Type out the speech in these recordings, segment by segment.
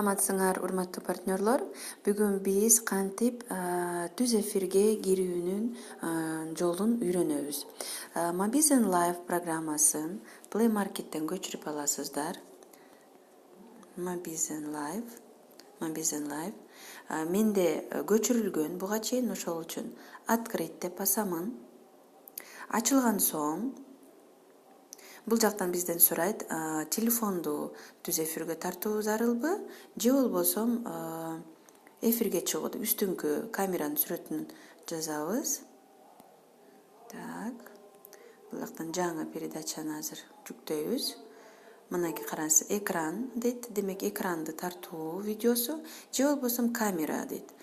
Саламатсыңар, урматтуу партнерлор. Бүгүн биз кантип түз эфирге кирүүнүн жолун үйрөнөбүз. Mobizen Live программасын Play Market'ten көчүрүп аласыздар. Mobizen Live. Менде көчүрүлгөн буга чейин, ошол үчүн Открыть деп басамын. Ачылган соң бул жактан бизден сурайт, телефонду түз эфирге тартуу зарылбы, же болбосо эфирге чыгууду үстүңкү камеранын сүрөтүн жазабыз. Так, бул жактан жаңы передачаны азыр жүктөйбүз. Мынакей караңыз, экран дейт, демек экранды тартуу видеосу, же болбосо камера дейт.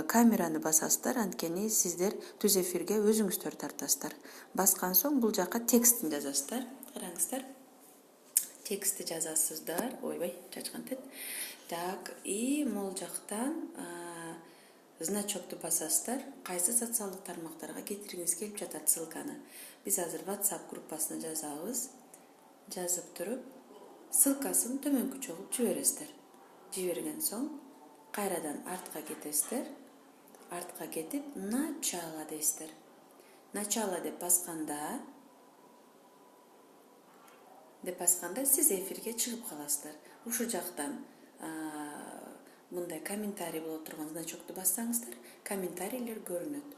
Камераны басасыздар, анткени сиздер түз эфирге өзүңүздөр тартасыздар. Баскан соң бул жакка текстин жазасыздар. Караңыздар. Текстти жазасыздар. Ойбой, чачкан тет. Так, и могул жактан значокту басасыздар. Кайсы социалдык тармактарга кетиргиңиз келип жатат ссылканы. Биз азыр WhatsApp группасына жазабыз. Жазып туруп, ссылкасын төмөнкү чогулуп жибересиздер. Жиберген соң кайрадан артка кетесиздер. Артка кетип, начало дейсиздер. Начало деп басканда сиз эфирге чыгып каласыздар. Ушул жактан мындай комментарий боло турган значокту бассаңыздар, комментарийлер көрүнөт.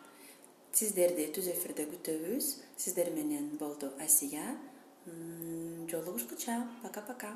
Сиздерди түз эфирде күтөбүз. Сиздер менен болду Асия. Жолугушкуча. Пока-пока.